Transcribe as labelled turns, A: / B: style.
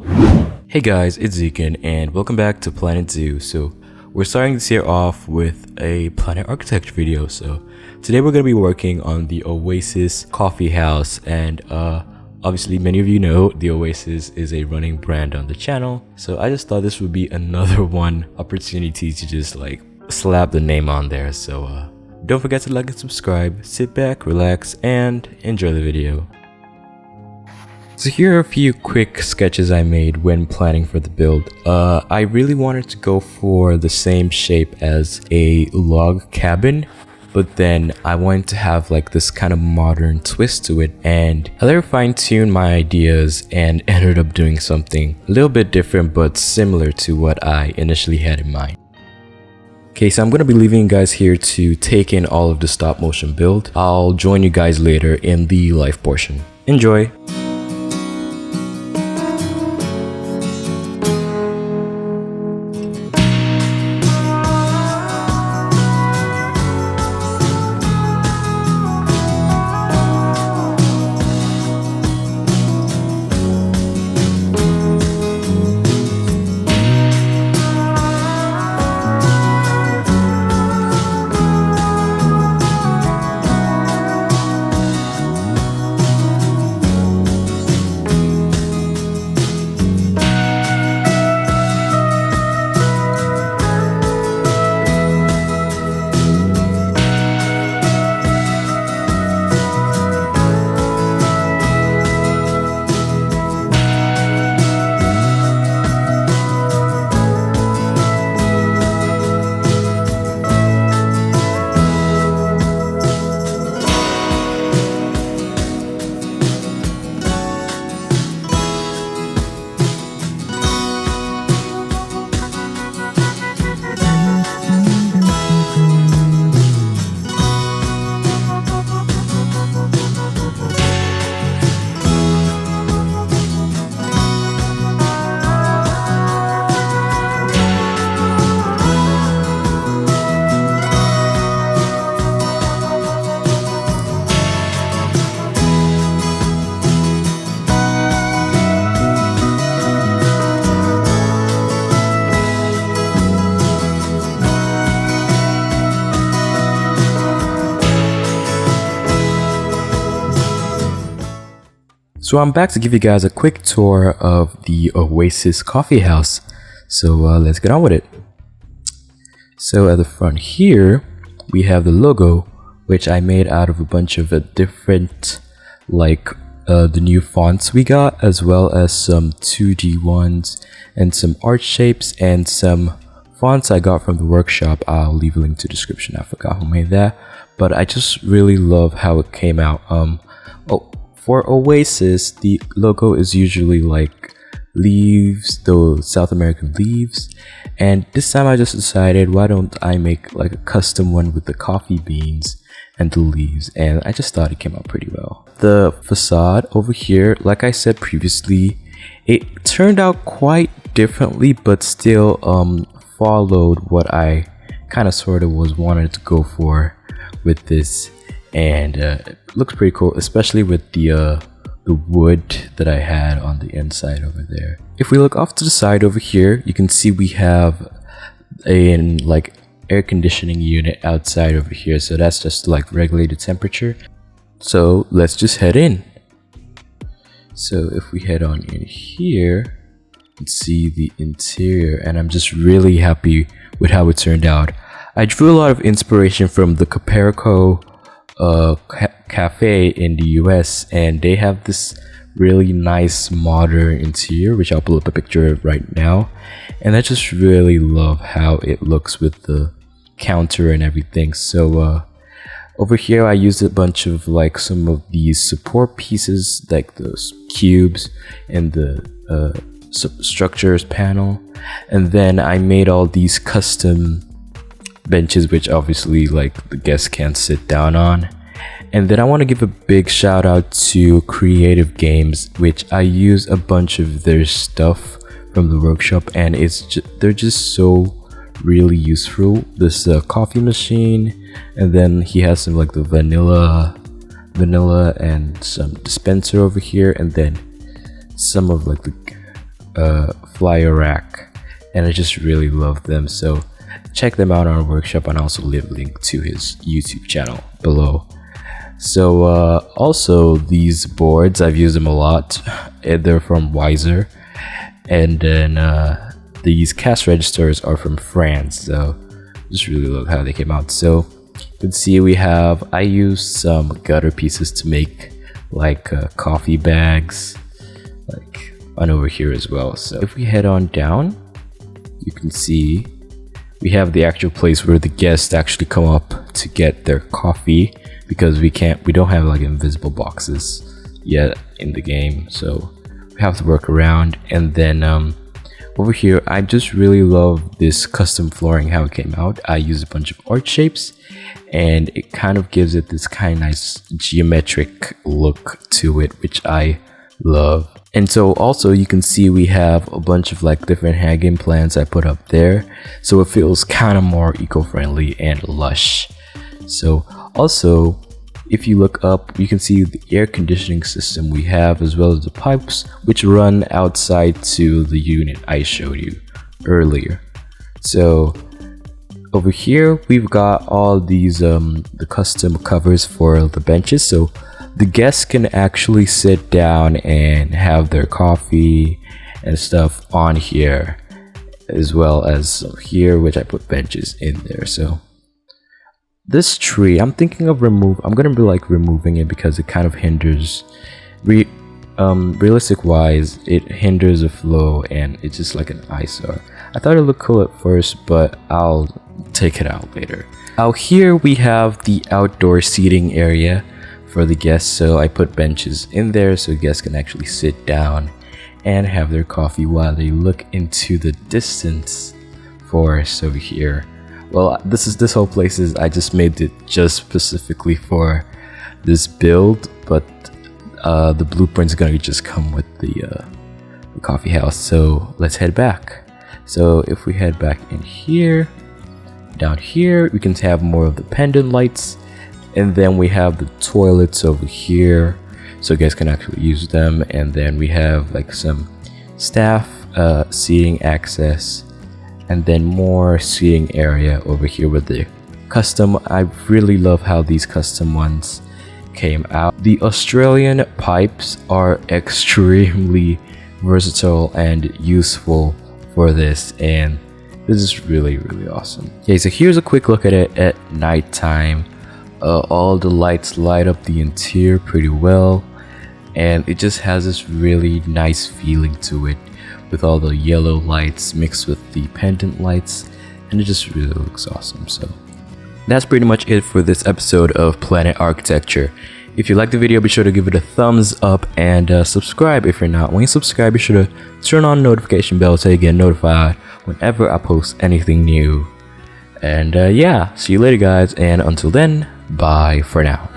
A: Hey guys, it's Zekin and welcome back to Planet Zoo. So we're starting this year off with a planet architecture video. So today we're going to be working on the Oasis Coffee House, and obviously many of you know the Oasis is a running brand on the channel. So I just thought this would be another opportunity to just like slap the name on there. So don't forget to like and subscribe, sit back, relax, and enjoy the video. So here are a few quick sketches I made when planning for the build. I really wanted to go for the same shape as a log cabin, but then I wanted to have like this kind of modern twist to it, and I later fine-tuned my ideas and ended up doing something a little bit different but similar to what I initially had in mind. Okay, so I'm going to be leaving you guys here to take in all of the stop motion build. I'll join you guys later in the live portion. Enjoy! So I'm back to give you guys a quick tour of the Oasis Coffee House. So let's get on with it. So at the front here, we have the logo, which I made out of a bunch of different, like the new fonts we got, as well as some 2D ones and some art shapes and some fonts I got from the workshop. I'll leave a link to the description. I forgot who made that, but I just really love how it came out. For Oasis, the logo is usually like leaves, those South American leaves, and this time I just decided, why don't I make like a custom one with the coffee beans and the leaves, and I just thought it came out pretty well. The facade over here, like I said previously, it turned out quite differently, but still followed what I kind of sort of was wanted to go for with this. And it looks pretty cool, especially with the wood that I had on the inside over there. If we look off to the side over here, you can see we have a like air conditioning unit outside over here, so that's just like regulated temperature. So let's just head in. So if we head on in here, you can see the interior, and I'm just really happy with how it turned out. I drew a lot of inspiration from the Caperico cafe in the US, and they have this really nice modern interior, which I'll pull up a picture of right now, and I just really love how it looks with the counter and everything. So over here I used a bunch of like some of these support pieces, like those cubes and the structures panel, and then I made all these custom benches, which obviously like the guests can't sit down on. And then I want to give a big shout out to Creative Games, which I use a bunch of their stuff from the workshop, and they're just so really useful. This coffee machine, and then he has some like the vanilla and some dispenser over here, and then some of like the flyer rack, and I just really love them. So check them out on our workshop, and I'll also leave a link to his YouTube channel below. So also these boards, I've used them a lot, and they're from Wiser. And then these cash registers are from France, so just really love how they came out. So you can see I used some gutter pieces to make like coffee bags, like on over here as well. So if we head on down, you can see we have the actual place where the guests actually come up to get their coffee, because we don't have like invisible boxes yet in the game, so we have to work around. And then over here, I just really love this custom flooring, how it came out. I used a bunch of art shapes, and it kind of gives it this kind of nice geometric look to it, which I love. And so also you can see we have a bunch of like different hanging plants I put up there, so it feels kind of more eco-friendly and lush. So also, if you look up, you can see the air conditioning system we have, as well as the pipes which run outside to the unit I showed you earlier. So over here we've got all these the custom covers for the benches, so the guests can actually sit down and have their coffee and stuff on here, as well as here, which I put benches in there. So this tree, I'm thinking of I'm gonna be like removing it, because it kind of hinders realistic wise, it hinders the flow, and it's just like an eyesore. I thought it looked cool at first, but I'll take it out later. Out here we have the outdoor seating area for the guests, so I put benches in there so guests can actually sit down and have their coffee while they look into the distance forest over here. Well, this whole place is, I just made it just specifically for this build, but the blueprint's gonna just come with the coffee house. So let's head back. So if we head back in here, down here we can have more of the pendant lights, and then we have the toilets over here, so guys can actually use them. And then we have like some staff seating access, and then more seating area over here with the custom. I really love how these custom ones came out. The Australian pipes are extremely versatile and useful for this, and this is really awesome. Okay, so here's a quick look at it at nighttime. All the lights light up the interior pretty well, and it just has this really nice feeling to it, with all the yellow lights mixed with the pendant lights, and it just really looks awesome. So that's pretty much it for this episode of Planet Architecture. If you liked the video, be sure to give it a thumbs up, and subscribe if you're not. When you subscribe, be sure to turn on the notification bell so you get notified whenever I post anything new. And yeah, see you later guys, and until then, bye for now.